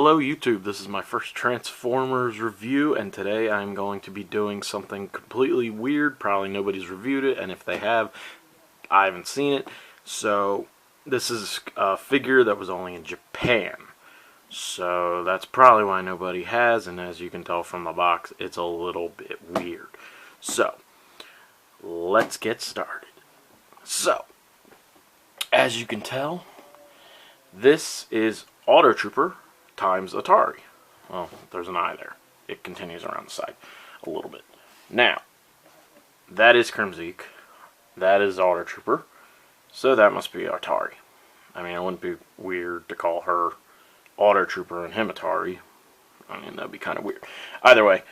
Hello YouTube, this is my first Transformers review, and today I'm going to be doing something completely weird. Probably nobody's reviewed it, and if they have, I haven't seen it. So this is a figure that was only in Japan, so that's probably why nobody has, and as you can tell from the box, it's a little bit weird. So let's get started. So as you can tell, this is Autotrooper times Atari. Well, there's an eye there. It continues around the side a little bit. Now, that is Crimzeek. That is Autotrooper. So that must be Atari. I mean, it wouldn't be weird to call her Autotrooper and him Atari. I mean, that'd be kind of weird. Either way,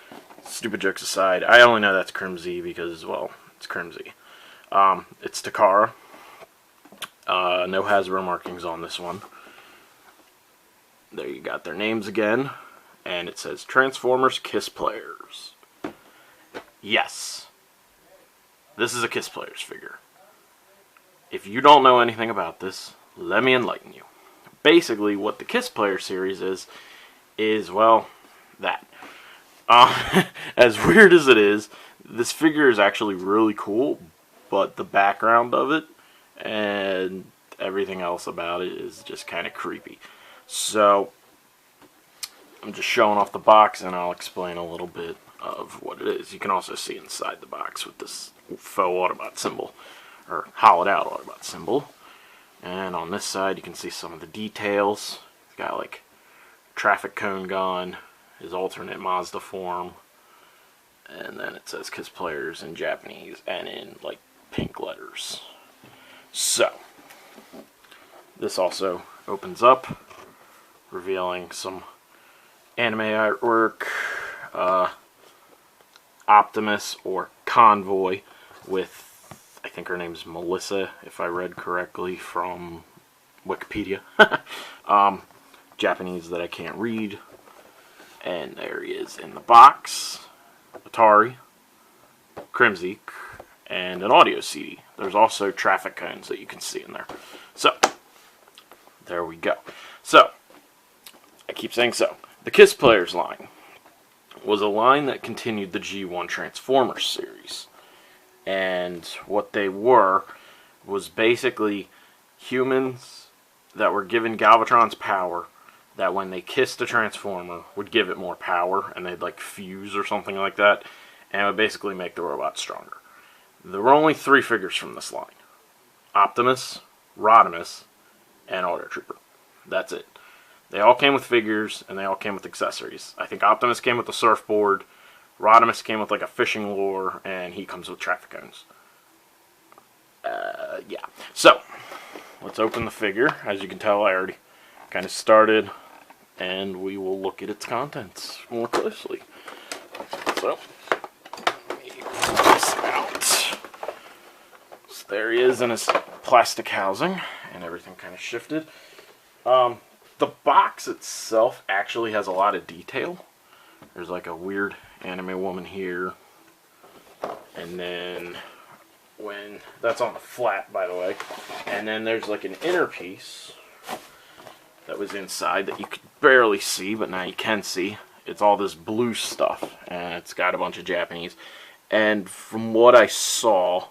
stupid jokes aside, I only know that's Crimzee because, well, it's Crimzee. It's Takara. No Hasbro markings on this one. There you got their names again, and it says Transformers Kissplayers. Yes, this is a Kissplayers figure. If you don't know anything about this, let me enlighten you. Basically, what the Kissplayers series is, well, that. As weird as it is, this figure is actually really cool, but the background of it and everything else about it is just kind of creepy. So, I'm just showing off the box, and I'll explain a little bit of what it is. You can also see inside the box with this faux Autobot symbol, or hollowed out Autobot symbol. And on this side, you can see some of the details. It's got like a traffic cone gun, his alternate Mazda form, and then it says Kissplayers in Japanese and in like pink letters. So, this also opens up, revealing some anime artwork, Optimus or Convoy with, I think her name's Melissa, if I read correctly from Wikipedia. Japanese that I can't read. And there he is in the box. Atari, Crimzeek, and an audio CD. There's also traffic cones that you can see in there. So, there we go. So, I keep saying so. The Kissplayers line was a line that continued the G1 Transformers series. And what they were was basically humans that were given Galvatron's power, that when they kissed a Transformer would give it more power, and they'd like fuse or something like that, and it would basically make the robot stronger. There were only 3 figures from this line: Optimus, Rodimus, and Autotrooper. That's it. They all came with figures, and they all came with accessories. I think Optimus came with a surfboard, Rodimus came with like a fishing lure, and he comes with traffic cones. Yeah. So, let's open the figure. As you can tell, I already kind of started, and we will look at its contents more closely. So, let me pull this out. So there he is in his plastic housing, and everything kind of shifted. The box itself actually has a lot of detail. There's like a weird anime woman here. And then that's on the flat, by the way. And then there's like an inner piece that was inside that you could barely see, but now you can see. It's all this blue stuff, and it's got a bunch of Japanese. And from what I saw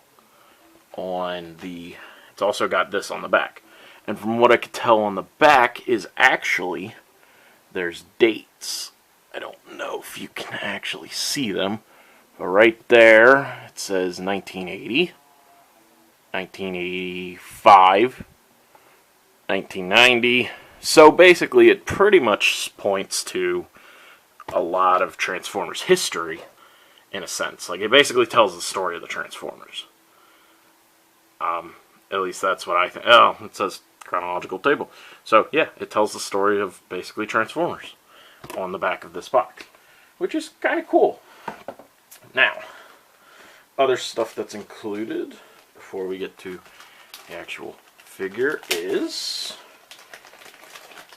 on it's also got this on the back. And from what I could tell on the back is actually, there's dates. I don't know if you can actually see them. But right there, it says 1980, 1985, 1990. So basically, it pretty much points to a lot of Transformers history, in a sense. Like, it basically tells the story of the Transformers. At least that's what I think. Oh, it says chronological table. So, yeah, it tells the story of basically Transformers on the back of this box, which is kind of cool. Now, other stuff that's included before we get to the actual figure is,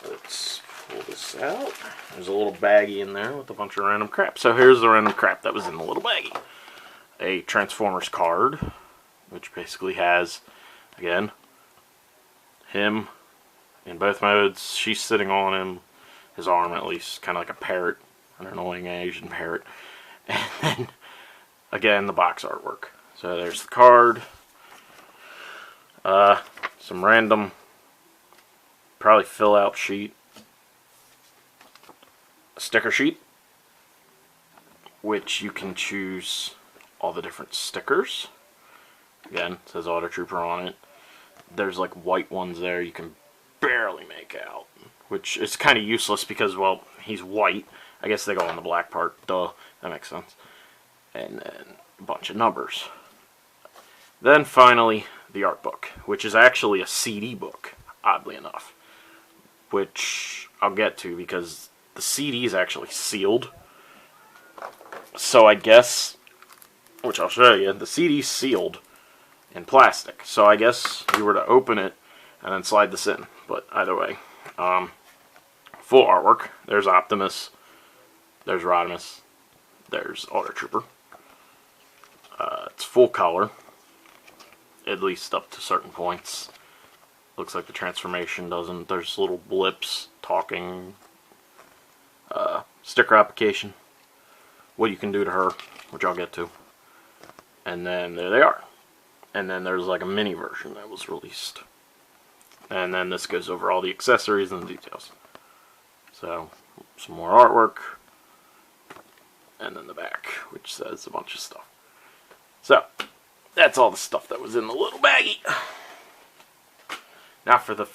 let's pull this out. There's a little baggie in there with a bunch of random crap. So here's the random crap that was in the little baggie. A Transformers card, which basically has, again, him in both modes. She's sitting on him. his arm at least, kind of like a parrot, an annoying Asian parrot. And then, again, the box artwork. So there's the card, some random, probably fill-out sheet, a sticker sheet, which you can choose all the different stickers. Again, it says Autotrooper on it. There's like white ones there you can barely make out, which is kind of useless because, well, he's white. I guess they go on the black part. Duh, that makes sense. And then a bunch of numbers. Then finally, the art book, which is actually a CD book, oddly enough. Which I'll get to because the CD is actually sealed. So I guess, which I'll show you, the CD's sealed in plastic. So I guess you were to open it and then slide this in. But either way, full artwork. There's Optimus, there's Rodimus, there's Autotrooper. It's full color, at least up to certain points. Looks like the transformation doesn't. There's little blips, talking, sticker application, what you can do to her, which I'll get to. And then there they are. And then there's like a mini version that was released. And then this goes over all the accessories and the details. So, some more artwork. And then the back, which says a bunch of stuff. So, that's all the stuff that was in the little baggie. Now for the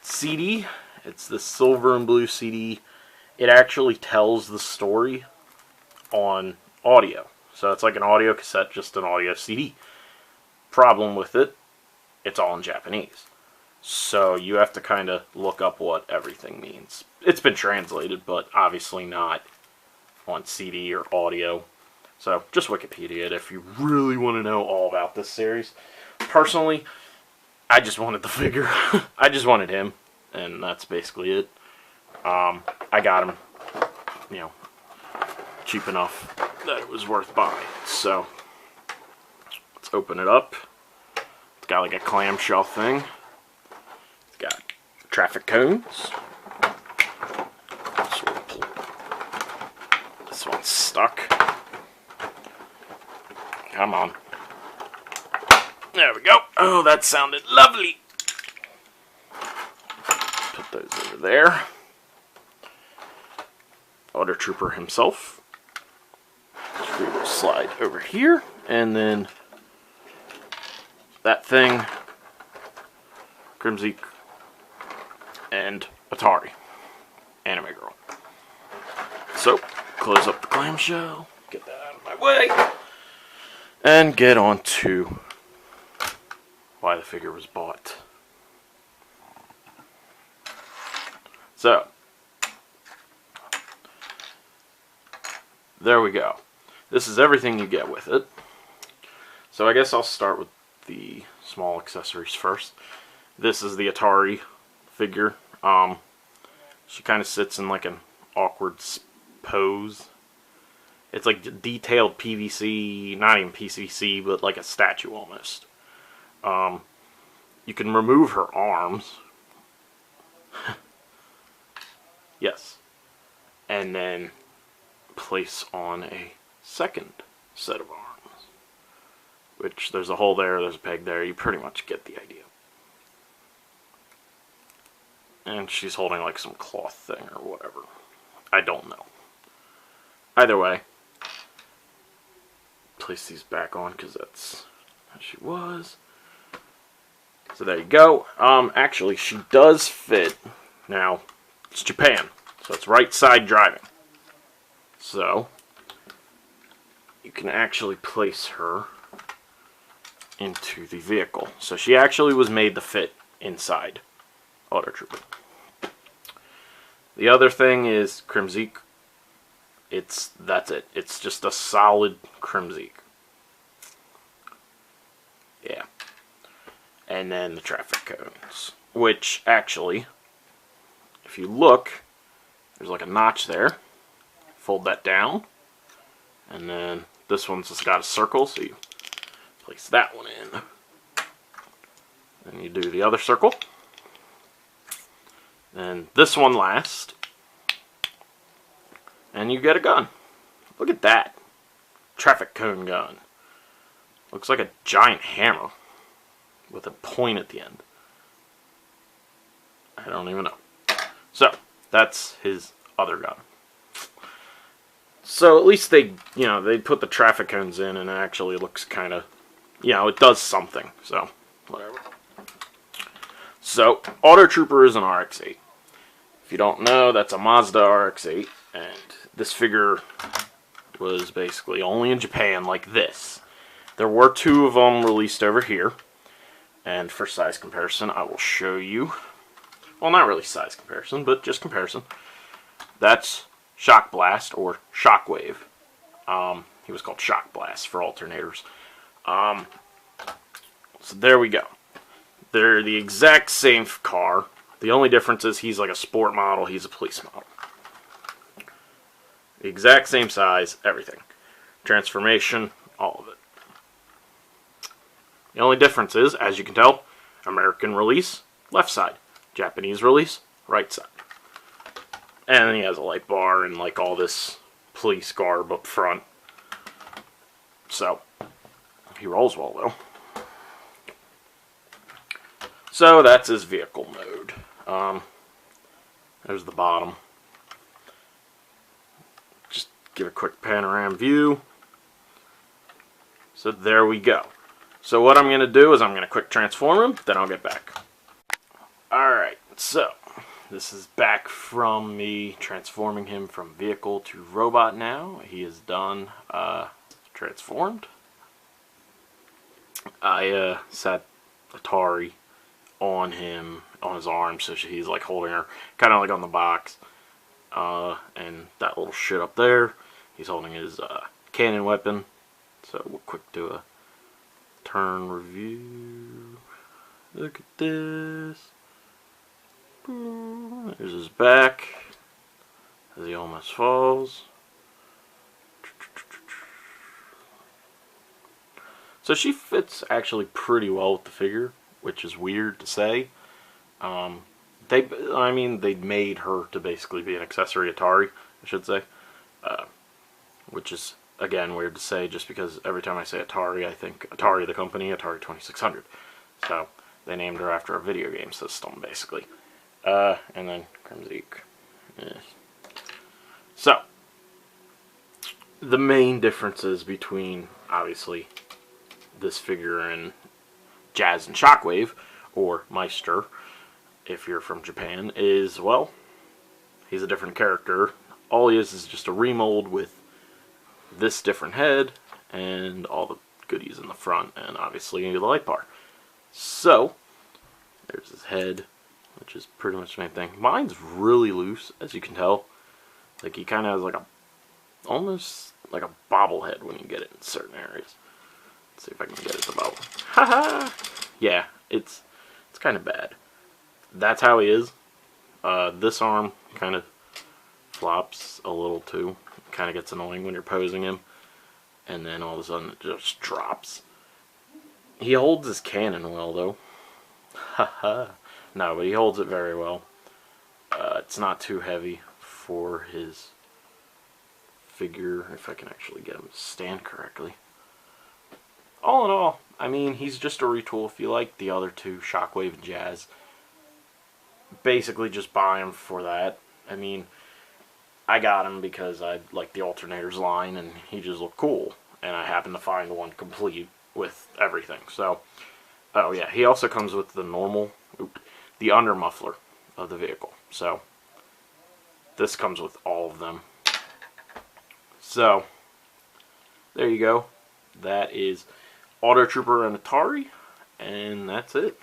CD, it's the silver and blue CD. It actually tells the story on audio. So it's like an audio cassette, just an audio CD. Problem with it, it's all in Japanese. So you have to kind of look up what everything means. It's been translated, but obviously not on CD or audio. So just Wikipedia it if you really want to know all about this series. Personally, I just wanted the figure. I just wanted him, and that's basically it. I got him, you know, cheap enough that it was worth buying. So let's open it up. It's got like a clamshell thing. It's got traffic cones. This one's stuck. Come on. There we go. Oh, that sounded lovely. Put those over there. Autotrooper himself. Screw will slide over here. And then that thing, Crimzik, and Atari. Anime Girl. So, close up the clamshell. Get that out of my way. And get on to why the figure was bought. So, there we go. This is everything you get with it. So I guess I'll start with the small accessories first. This is the Atari figure. She kind of sits in like an awkward pose. It's like detailed PVC, not even PVC, but like a statue almost. You can remove her arms. Yes. And then place on a second set of arms. Which, there's a hole there, there's a peg there, you pretty much get the idea. And she's holding like some cloth thing or whatever. I don't know. Either way, place these back on because that's how she was. So there you go. Actually, she does fit. Now, it's Japan, so it's right side driving. So, you can actually place her into the vehicle. So she actually was made to fit inside Autotrooper. The other thing is Crimzik. That's it. It's just a solid Crimzik. Yeah. And then the traffic cones. Which, actually, if you look, there's like a notch there. Fold that down. And then this one's just got a circle, so you place that one in. Then you do the other circle. And this one last. and you get a gun. Look at that. Traffic cone gun. Looks like a giant hammer with a point at the end. I don't even know. So, that's his other gun. So at least they put the traffic cones in, and it actually looks kind of, it does something. So, whatever. So, Autotrooper is an RX-8. If you don't know, that's a Mazda RX-8, and this figure was basically only in Japan like this. There were 2 of them released over here, and for size comparison, I will show you. Well, not really size comparison, but just comparison. That's Shock Blast, or Shockwave. He was called Shock Blast for alternators. So there we go. They're the exact same car. The only difference is he's like a sport model, he's a police model. The exact same size, everything. Transformation, all of it. The only difference is, as you can tell, American release, left side. Japanese release, right side. And then he has a light bar and like all this police garb up front. So, he rolls well though. So that's his vehicle mode. There's the bottom. Just give a quick panorama view. So there we go. So what I'm going to do is I'm going to quick transform him, then I'll get back. Alright, so this is back from me transforming him from vehicle to robot now. He is done transformed. I set Atari on him, on his arm, so he's like holding her, kind of like on the box. And that little shit up there, he's holding his cannon weapon. So we'll quick do a turn review. Look at this. There's his back as he almost falls. So she fits actually pretty well with the figure, which is weird to say. They made her to basically be an accessory Atari, I should say, which is again weird to say, just because every time I say Atari, I think Atari the company, Atari 2600. So they named her after a video game system, basically. And then Crimzik. Yeah. So the main differences between obviously this figure and Jazz and Shockwave, or Meister, if you're from Japan, is, well, he's a different character. All he is just a remold with this different head and all the goodies in the front, and obviously the light bar. So there's his head, which is pretty much the same thing. Mine's really loose, as you can tell. Like, he kind of has like a, almost like a bobblehead when you get it in certain areas. Let's see if I can get it to bobble. Haha! Yeah, it's kind of bad. That's how he is. This arm kind of flops a little too. Kind of gets annoying when you're posing him. And then all of a sudden it just drops. He holds his cannon well though. Haha. No, but he holds it very well. It's not too heavy for his figure, if I can actually get him to stand correctly. All in all, I mean, he's just a retool. If you like the other two, Shockwave and Jazz, basically just buy him for that. I mean, I got him because I like the alternators line, and he just looked cool. And I happened to find one complete with everything. So, oh yeah, he also comes with the normal, the under muffler of the vehicle. So, this comes with all of them. So, there you go. That is Autotrooper and Atari, and that's it.